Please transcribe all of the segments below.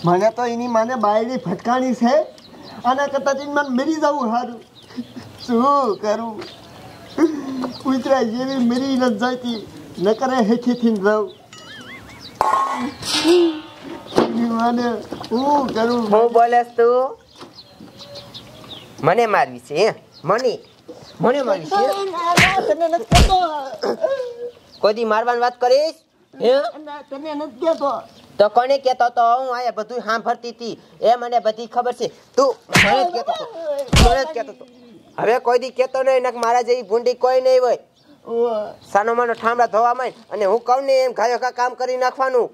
મને તો એની માને બાયડી ફટકાણી છે આના કરતાં મને મરી જવું સારું. શું કરું? કૂતરા જેવી મરી ન જતી ન કરે હેઠીથી રહું. મને શું કરું? હું બોલેસ તું? મને મારવી છે? મને મારવી છે? કોઈ દી મારવાની વાત કરીશ? તને નથી કહેતો. તો કોને કહેતો તો? હું આયા બધું સાંભળતી હતી. એ મને બધી ખબર છે. તું મને જ કહેતો તો. હવે કોઈ દી કહેતો નહીં ને મારા જેવી ભૂંડી કોઈ નહીં હોય. સાનો માનો ઠામડા ધોવા માંડ અને હું કહું ને એમ ગાયો કા કામ કરી નાખવાનું.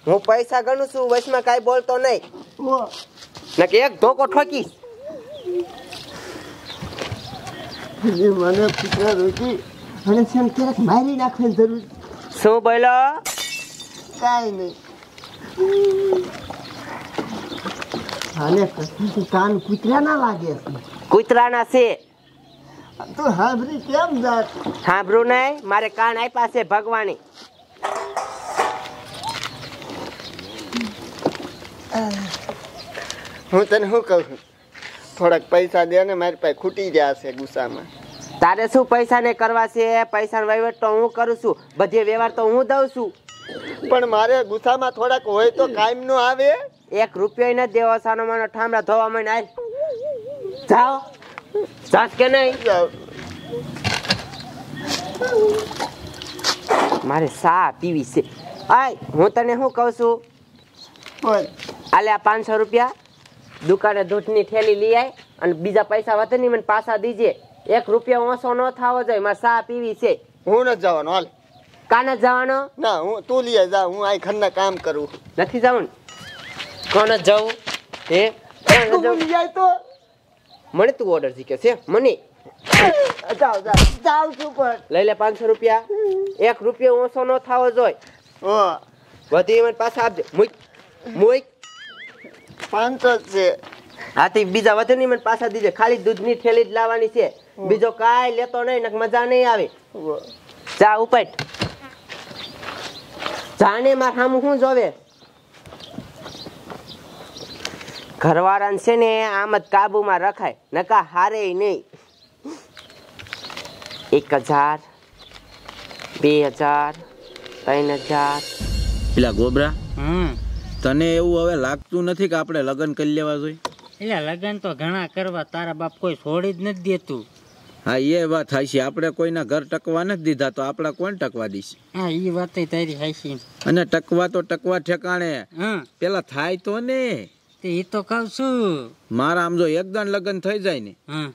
હું પૈસા ગણું છું, વચમાં કાંઈ બોલતો નહીં. ને કે એક ધોકો ઠોકીશ. મને પુત્ર રોકી અને સેમ ક્યારેક મારી નાખવાની જરૂર. શું બોલો? કાંઈ નહીં. આને કાન કૂતરા ના લાગે છે. કૂતરાના છે. તું હાંભરી કેમ જાત? સાંભળું નહીં, મારે કાન આપ્યા છે ભગવાને. હું તને શું કહું છું, થોડાક પૈસા દે ને, મારી પાસે ખૂટી ગયા છે ગુસ્સામાં. તારે શું પૈસા ને કરવા છે? પૈસાનો વહીવટ તો હું કરું છું, બધે વ્યવહાર તો હું દઉં છું. પણ મારે ગુસ્સામાં થોડાક હોય તો કાયમ નો આવે. 1 રૂપિયો નથી દેવો. સાનો માનો ઠામડા ધોવા માંડ. આય જાઓ. જાત કે નહીં? મારે સા પીવી છે. આય હું તને શું કહું છું, આલે આ 500 રૂપિયા દુકાને દૂધની થેલી લઈ આય અને બીજા પૈસા વધે નહીં મને પાછા દીજે. 1 રૂપિયો ઓછો ન થવો જોઈએ. મારે સા પીવી છે. હું નથી જવાનો. હાલ. કાન જ જવાનો? ના, હું તું લઈ જા. હું આ ઘરના કામ કરું. નથી જવાનું. કોણ જ જવું? હે તું લઈ જાય તો મને તું ઓર્ડર શીખે છે? મને જાવ છું પણ લઈ લે 500 રૂપિયા. 1 રૂપિયો ઓછો ન થવો જોઈએ. વધી મને પાછા આપજે. મુઈ 500 છે. હાથી બીજા વધે નહીં મને પાછા દીજે. ખાલી દૂધની થેલી જ લાવવાની છે, બીજો કાંઈ લેતો નહીં ને મજા નહીં આવે. જા ઉપટ. જાને માર સામું શું જોવે? ઘરવાળાને છે ને આમ જ કાબુમાં રખાય, નકા હારે નહીં. 1000 2000 3000. પેલા ગોબરા, તને એવું હવે લાગતું નથી કે આપણે લગ્ન કરી લેવા જોઈએ? એટલે લગ્ન તો ઘણા કરવા, તારા બાપ કોઈ છોડી જ નથી દેતું. હા, એ વાત હાચી. આપણે કોઈના ઘર ટકવા નથી દીધા તો આપણા કોણ ટકવા દઈશ? હા, એ વાત તારી હાચી. અને ટકવા તો ટકવા ઠેકાણે પેલા થાય તો ને. એ તો કહું છું. મારા આમ જો એકદમ લગ્ન થઈ જાય ને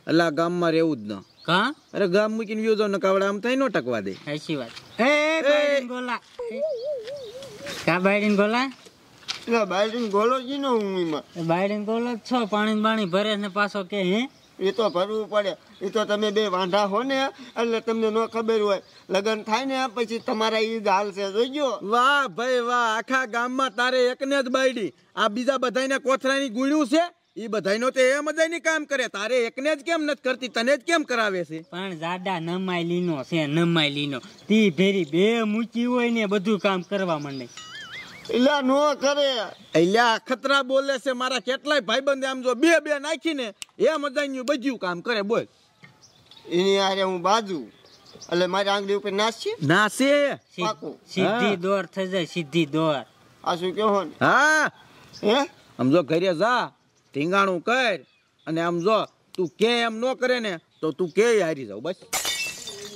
એટલે આ ગામમાં રહેવું જ ન. કા? અરે ગામ મૂકીને વ્યો જાવ ને કાવડે આમ થાય નો ટકવા દે. હાચી વાત. એ બાયડીન ગોલા. કા બાયડીન ગોલા? એટલે બાયડીન ગોલો જી નો હું એમાં. બાયડીન ગોલો જ છો. પાણી ભરે ને પાછો કે હે? એ તો ભરવું પડે. એ તો તમે બે વાંઢા હો ને એટલે તમને ન ખબર હોય. લગ્ન થાય ને પછી તમારા ઈ હાલ છે, જોઈજો. વાહ ભાઈ વાહ, આખા ગામમાં તારે એકને જ બાયડી. આ બીજા બધાને કોથરાની ગુણ્યું છે, એ બધાનો તે એમ જ નહીં કામ કરે. તારે એકને જ કેમ નથી કરતી? તને જ કેમ કરાવે છે? પણ જાડા નમાયલીનો છે, નમાયલીનો. તી ભેરી બે મૂકી હોય ને બધું કામ કરવા માંડે. એલા નો કરે. એલા ખતરા બોલે છે. મારા કેટલાય ભાઈબંધ આમ જો બે નાખીને એ મજાનું બધું કામ કરે. બોલ. એની હારે હું બાજુ એટલે મારી આંગળી ઉપર નાસશે. સીધી દોર થઈ જાય, સીધી દોર. આ શું કહો ને? હા, હે આમ જો ઘરે જા, ઢીંગાણું કર અને આમ જો તું કે એમ ન કરે ને તો તું કે હારી જાવ. બસ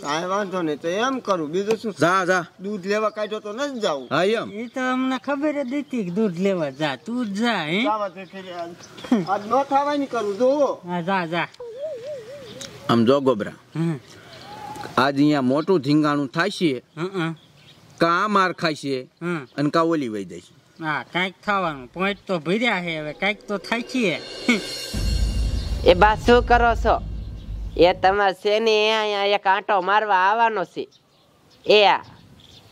કાંઈ વાંધો નહીં, તો એમ કરું. બીજું શું? જા. દૂધ લેવા કાઢ્યો તો નથી જાવું? હા એમ. એ તો અમને ખબર જ હતી કે દૂધ લેવા જા. તું જ જા. હે આજ ન થવાની કરું જો. હા, જા. આમ જો ગોબરા, આજ અહીંયા મોટું ધીંગાણું થાય છે, કા માર ખાય છે અને કા ઓલી વહી જાય છે. હા, કાંઈક થવાનું. પોઈન્ટ તો ભર્યા છે, હવે કાંઈક તો થાય છે. એ બા શું કરો છો? એ તમારે છે ને અહીંયા એક આંટો મારવા આવવાનો છે.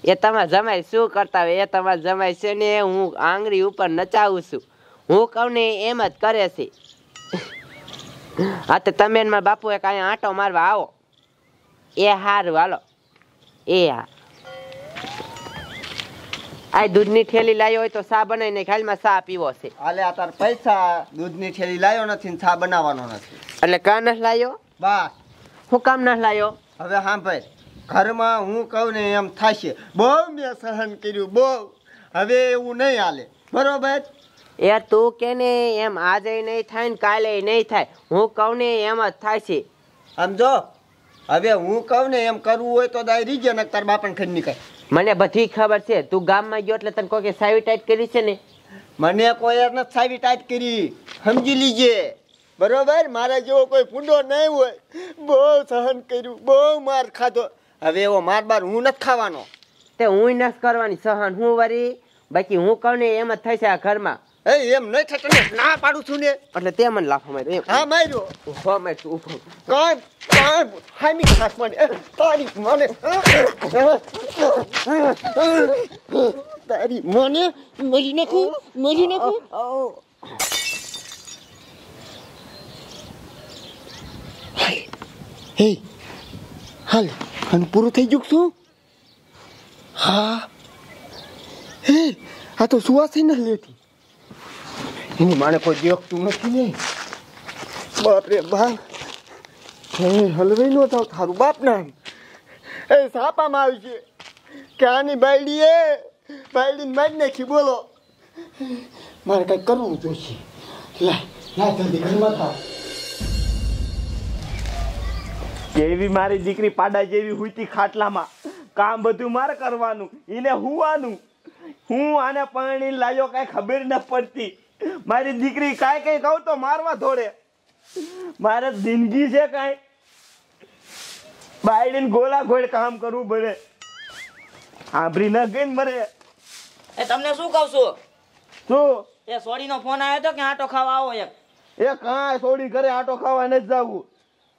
એ તમારા જમાઈ શું કરતા હોય? એ તમારા જમાઈ છે ને હું આંગળી ઉપર નચાવું છું. હું કહું ને એમ જ કરે છે. હા, તો તમે મારા બાપુ એક અહીંયા આંટો મારવા આવો. એ હારું, હાલો. એ હા. આ દૂધની થેલી લાવ્યો હોય તો ચા બનાવીને ખાલમાં ચા પીવો છે. હાલે આ તાર પૈસા દૂધની થેલી લાવ્યો નથી ને ચા બનાવવાનો નથી. એટલે કાં નથી લાવ્યો? બસ હું કામ નથી લાવ્યો? હવે સાંભળ, ઘરમાં હું કહું ને એમ થશે. બહુ મેં સહન કર્યું, બહુ. હવે એવું નહીં હાલે, બરોબર? એ તું કે ને એમ આજે નહીં થાય ને કાલે નહીં થાય. હું કહું ને એમ જ થાય છે. સમજો, હવે હું કહું ને એમ કરવું હોય તો દાય રીજે ને તાર બાપણ ખરી નીકળે. મને બધી ખબર છે. તું ગામમાં ગયો એટલે તને કોઈ સાવી ટાઈટ કરી છે ને? મને કોઈ નથી સાવી ટાઈટ કરી, સમજી લીજે, બરોબર? મારા જેવો કોઈ પૂંડો નહીં હોય. બહુ સહન કર્યું, બહુ માર ખાધો. હવે એવો માર બાર હું નથી ખાવાનો. તે હું નથી કરવાની સહન. હું વરી બાકી હું કહું ને એમ જ થાય છે આ ઘરમાં. એમ નહીં થતો ને, ના પાડું છું ને. એટલે તે મને લાફો માર્યો. હા માર્યો. ઉભો માર તું ઉભો. કાંઈ હામી ખાસ મને તારી મને તારી મને મરી નાખું. હે હાલ અને પૂરું થઈ ગયું શું? હા હે આ તો સુવાસી ન લેતી. એની માને કોઈ દેખતું નથી ને. બાપરે બાપ, હલવાઈ નો થાવ થારું બાપ ના. એ સાપામાં આવી છે કે આની બાયડીએ બાયડીને મારી નાખી. બોલો, મારે કંઈક કરવું જોઈશે. લાય જલ્દી ઘરમાં થાવ. જેવી મારી દીકરી પાડા જેવી હુઈતી ખાટલામાં, કામ બધું મારે કરવાનું, એને હુવાનું. હું આને પરણી લાયો કઈ ખબર ન પડતી. મારી દીકરી કાંઈ કઈ કહું તો મારવા ધોડે. મારે જિંદગી છે કાંઈ? બાયડીને ગોલા ગોળ કામ કરવું પડે. સાંભળી ન ગઈ ને મરે. એ તમને શું કહું છું? શું? એ સોડીનો ફોન આવ્યો હતો કે આટો ખાવા આવો એમ. એ કાંઈ સોડી ઘરે આટો ખાવા નથી જવું.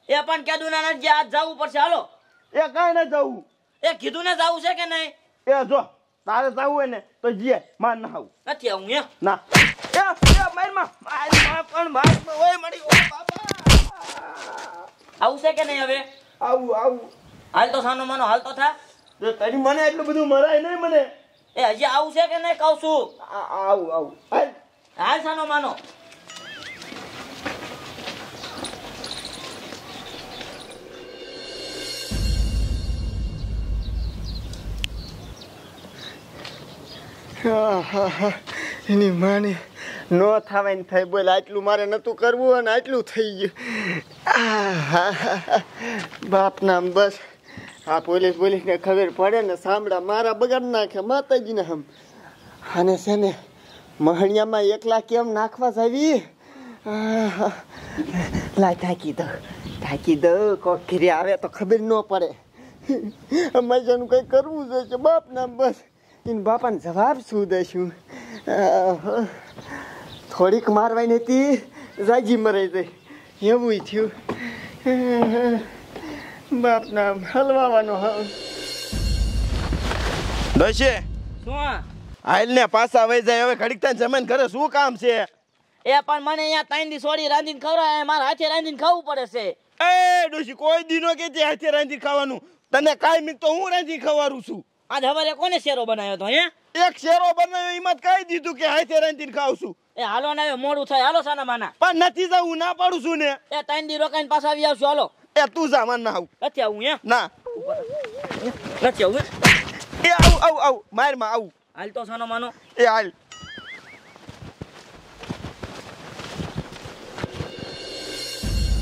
એ પણ કીધું ના નથી, આજ જવું પડશે. હાલો. એ કાંઈ ન જવું. એ કીધું ને જવું છે કે નહીં? એ જો તારે જવું હોય ને તો જીએ, માર ના આવું. નથી આવું એમ? ના. આવું છે કે નહીં હવે? આવું. હાલ તો સાનો માનો હાલ તો થા. તારી મને એટલું બધું મરાય નહીં મને. એ હજી આવું છે કે નહીં કહું છું? આવું. હાલ સાનો માનો. એની માને નો થવાય ને થાય. બોલ, આટલું મારે નતું કરવું અને આટલું થઈ ગયું. બાપ નામ બસ. આ પોલીસને ખબર પડે ને સાંભળા મારા બગાડ નાખે માતાજીને. હમ અને છે ને મહણિયામાં એકલા કેમ નાખવા જાવી? લાય ઢાંકી દો કોક ઘરે આવે તો ખબર ન પડે. મજાનું કંઈ કરવું જોઈએ. બાપ નામ બસ. એને બાપાને જવાબ શું દઈશું? થોડીક મારવાની હતી, જાજી મરાઈ જાય એવું થયું. બાપ નામ હલવાનો. દોશે શું? હાલ ને પાછા વહી જાય. હવે ઘડીક થાય જમીન કરે શું કામ છે? એ પણ મને અહીંયા 3 દી સોડી રાંધીને ખવડાવે, મારા હાથે રાંધીને ખાવું પડે છે. એ ડોશી કોઈ દીનો કે તે હાથે રાંધી ખાવાનું. તને કાંઈ મીક તો હું રાંધી ખવારું છું. આજ હવારે કોને શેરો બનાવ્યો તો? હે એક શેરો બનાવ્યો એમાં કહી દીધું કે હાથે રાંધીને ખાવ છું. એ હાલો ને, મોડું થાય. હાલો સાના માના. પણ નથી જવું, ના પાડું છું ને. એ 3 દી રોકાઈને પાછા આવી આવશું. હાલો. એ તું જા, માર ના આવું. નથી આવું એમ? ના નથી આવું. એ આવું માર માં આવું. હાલ તો સાનો માનો. એ હાલ.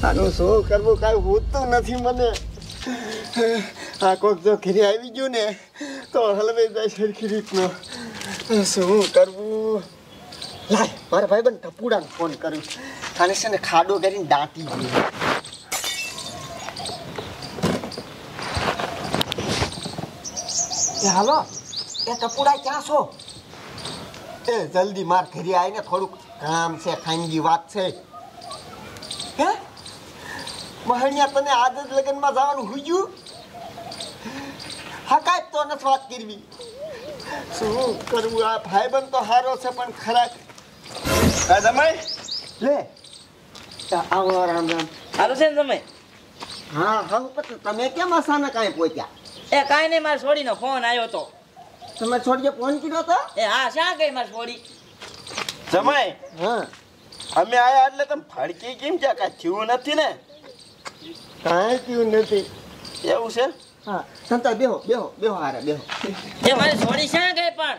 આનું શું કરવું કાંઈ હોતું નથી મને. આ કોક જો ઘરે આવી ગયું ને તો હલવાઈ જાય સરખી રીતનો. શું કરવું? લાય મારા ભાઈબંધ ટપુડાને ફોન કર્યો. આને છે ને ખાડો કરીને દાંતી ગયું. હાલો, એ ટપુડા ક્યાં છો? એ જલ્દી માર ઘરે આવીને થોડુંક કામ છે, ખાનગી વાત છે. હે મહણિયા, તને આજ જ લગ્નમાં જવાનું હુજ્યું? હા કાંઈ તો નથી વાત કરવી. શું કરવું? આ ભાઈબંધ તો સારો છે પણ ખરાબ. જમાઈ લે આવો. રામ રામ. હાલો છે ને તમે? હા પછી તમે કેમ અચાનક કાંઈ પહોંચ્યા? એ કાંઈ નહીં, મારે સોડીનો ફોન આવ્યો તો. તમારે છોડીએ ફોન કર્યો તો? એ હા શા ગઈ મારી છોડી? જમાઈ હા અમે આયા એટલે તમે ફડકી કેમ છે? કાંઈ થયું નથી ને? કાંઈ થયું નથી. એવું છે? હા સંતા બેહો બેહો બેહો હારે બેહો. એ મારી છોડી શા ગઈ પણ?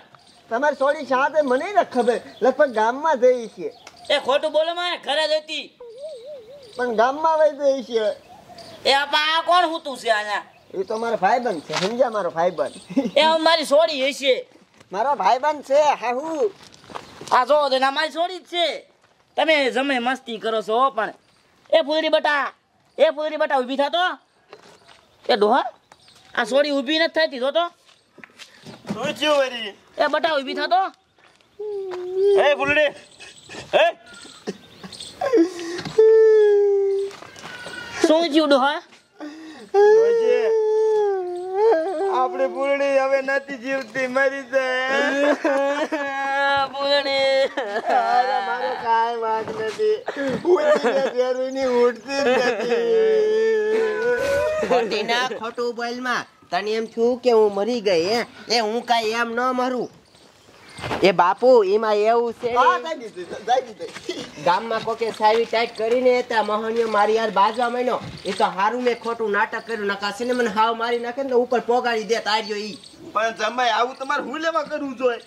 તમારી છોડી શાંત મને ન ખબર, લગભગ ગામમાં જઈ છે. એ ખોટું બોલો માં ઘરે જ હતી. પણ ગામમાં વહી જઈ છે. એ આપા આ કોણ હુતું છે આના? એ તો મારો ભાઈબંધ છે, સમજ્યા? મારો ભાઈબંધ. એ મારી છોડી હશે. મારો ભાઈબંધ છે. હા હું આ જો દે ના મારી છોડી જ છે. તમે જમે મસ્તી કરો છો હો પણ. એ ફૂલડી બટા ઊભી થાતો. એ ડોહા આ છોડી ઊભી નથી થતી તો શું થયું વરી? એ બટા ઊભી થાતો. હે ફૂલડી, હે શું થયું ડોહા? ડોશી, આપણે ફૂલડી હવે નથી જીવતી, મરી જાય. ફૂલડી મારો કાંઈ વાંક નથી. ઉઠતી નથી. ખોટી ના ખોટું બોલમાં તને એમ થયું કે હું મરી ગઈ હે? એ હું કાંઈ એમ ન મરું. એ બાપુ એમાં એવું છે હા ને, જઈ દીધી. ગામમાં કોકે સાવી ટાઈટ કરીને ત્યાં મોહનીયો મારી યાર બાજવા માંડ્યો. એ તો હારું મેં ખોટું નાટક કર્યું, નકાશે ને મને હાવ મારી નાખે ને ઉપર પોગાડી દે તાર્યો ઈ. પણ જમાઈ આવું તમારે હું લેવા કરવું જોઈએ?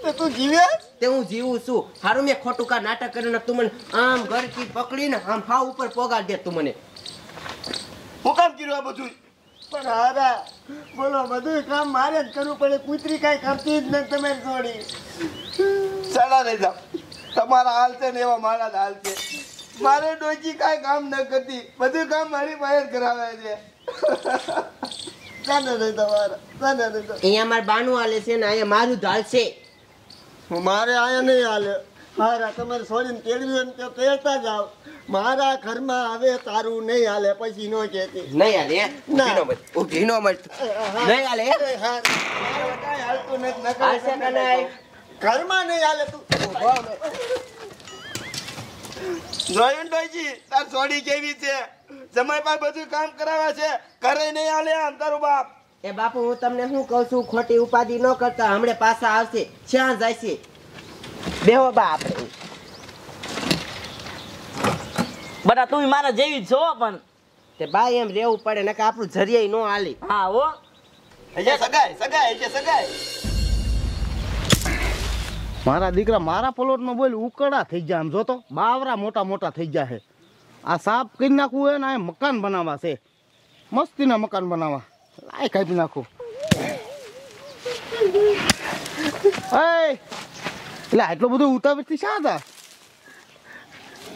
તો તું જીવે? તે હું જીવું છું. હારું મેં ખોટું કા નાટક કર્યું ને તું મને આમ ગરકી પકડીને આમ હાવ ઉપર પોગાડી દે તું મને. હું કામ કર્યું આ બધું? પણ હારા બોલો, બધું કામ મારે જ કરવું પડે. કૂતરી કાંઈ કરતી જ નથી તમારી છોડી. ચાલા નહીં જાઓ, તમારા હાલ છે ને એવા મારા હાલ છે. મારે ડોશી કાંઈ કામ ન કરતી, બધું કામ મારી પાસે જ કરાવે છે. ચાલે નહીં તમારા, ચાલે નહીં. અહીંયા મારે બાનું હાલે છે ને અહીંયા મારું ઢાલ છે. મારે આયા નહીં હાલે. હારા તમારે છોડીને તેડવી હોય ને તો તેડતા જાઓ. મારા ઘરમાં હવે તારું નહીં હાલે, પછી નો કહેતી. નહીં હાલે હે? ના. ઊભી નો મત. નહીં હાલે હે? કાંઈ હાલતું નથી. નકર હાલશે કે નહીં? ઘરમાં નહીં હાલે તું. જોયું ને ડોશી, તાર છોડી કેવી છે? જમાઈ પાસે બધું કામ કરાવે છે, ઘરે નહીં હાલે આમ તારું બાપ. એ બાપુ હું તમને શું કહું છું, ખોટી ઉપાધિ ન કરતા. હમણે પાછા આવશે. ક્યાં જાય છે? બેહો બા આપણે. બટા તું મારા જેવી જ છો પણ. તે બા એમ રહેવું પડે નકર આપણું જરિયાઈ નો હાલી. હા હો. અહીંયા સગાઈ સગાઈ અહીંયા સગાઈ. મારા દીકરા મારા પ્લોટમાં બોલ ઉકળા થઈ જાય. આમ જોતો બાવરા મોટા મોટા થઈ જાય છે. આ સાફ કરી નાખવું હોય ને આ મકાન બનાવવા છે, મસ્તીના મકાન બનાવવા. લાય કાપી નાખું. એટલે આટલું બધું ઉતાવળથી શા હતા?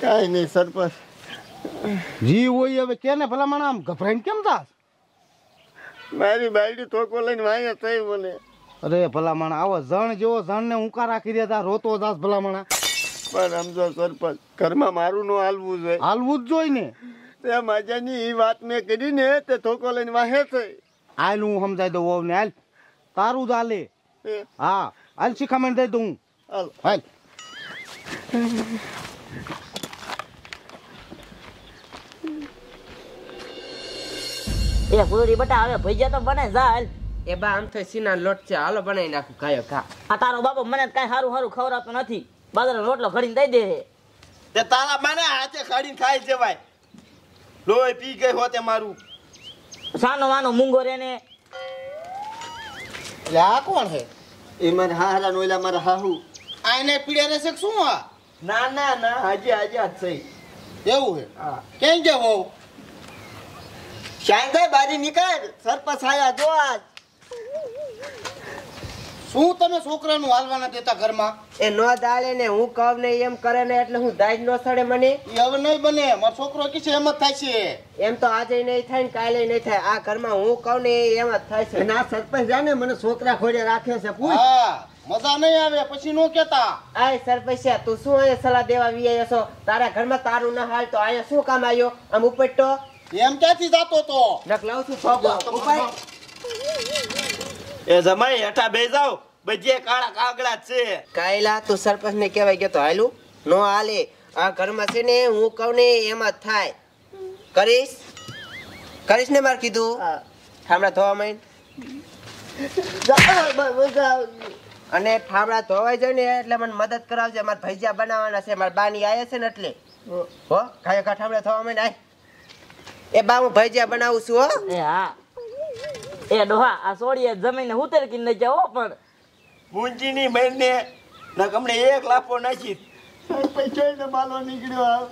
કાંઈ નહીં સરપંચ. જી હોય હવે કે ને ભલા મને આમ ગભરાઈને કેમ થાસ? મારી બાયડી ધોકો લઈને વાયા થઈ બોલે. અરે ભલા માણા આવો જણ જેવો જણને ઊંકા રાખી દેતા રોતો દાસ ભલા માણા. પણ સમજો સરપંચ, ઘરમાં મારું નો હાલવું જોઈએ. હાલવું જ જોઈ ને. તે માજાની એ વાત મેં કરી ને તે ધોકો લઈને વાહે થઈ. હાલ હું સમજાઈ દઉં વહુ ને. હાલ તારું જ હાલે. હા હાલ શિખામણ દઈ દઉં. હાલ હાલ એ ફૂલડી બટા હવે ભજીયા તો બને જા હાલ. એ બા આમ તો સીના લોટ છે, હાલો બનાવી નાખું. કાયો ખા. આ તારો બાપો મને કઈ સારું સારું ખવડાવતો નથી. બાજરાનો રોટલો ઘડીને દઈ દે. તે તારા માને હાથે ખાડીને ખાઈ જવાય. લોહી પી ગઈ હોતે મારું. સાનો વાનો મૂંગો રે ને. એટલે આ કોણ છે? એ મારે હારા નોયલા મારા હાહુ. આને પીડ્યા રહેશે કે શું? આ ના ના ના, હાજી હાજી હાથ થઈ. એવું છે? કેમ કે વહુ શાંતાઈ બારી નીકળ, સરપંચ આયા જો આજ. શું તમે છોકરાનું હાલવાના દેતા ઘરમાં? એ નો દાળે ને હું કહું ને એમ કરે ને એટલે હું દાજ નો સડે મને. એ હવે નહીં બને. મારો છોકરો કિસે એમ જ થાય છે. એમ તો આજે નહીં થાય ને કાલે નહીં થાય. આ ઘરમાં હું કહું ને એમ જ થાય છે. ના સરપંચ જાને મને છોકરા ખોડે રાખે છે. પૂછ. હા મજા નહીં આવે પછી નો કેતા. આય સરપંચ તું શું અહીંયા સલાહ દેવા વી છો? તારા ઘરમાં તારું ના હાલ તો અહીંયા શું કામ આવ્યો? આમ ઉપટતો એમ ક્યાંથી જાતો તો? નક લાવ છું ફોગો ઉપર. એ જમાઈ હેઠા બે જાવ, બજે કાળા કાગડા છે. કાયલા તું સરપંચ ને કહેવાય ગયો તો હાલું નો હાલે. આ ઘરમાં છે ને હું કહું ને એમ જ થાય. કરીશ ને માર કીધું. હમણાં ધોવા માંડ. મજા આવશે. અને ઠામડા ધોવાઈ જાય ને એટલે મને મદદ કરાવજે. મારે ભજીયા બનાવવાના છે. મારા બાની આયા છે ને એટલે હો ખાય ખા ઠામડા થવા માંડે. એ બા હું ભજીયા બનાવું છું હો. એ હા એ ડોહા આ સોડીએ જમીને ઉતર કે ન જાઓ પણ મૂંજીની બહેનને હમણે 1 લાફો નાખી પૈસા માલો નીકળ્યો.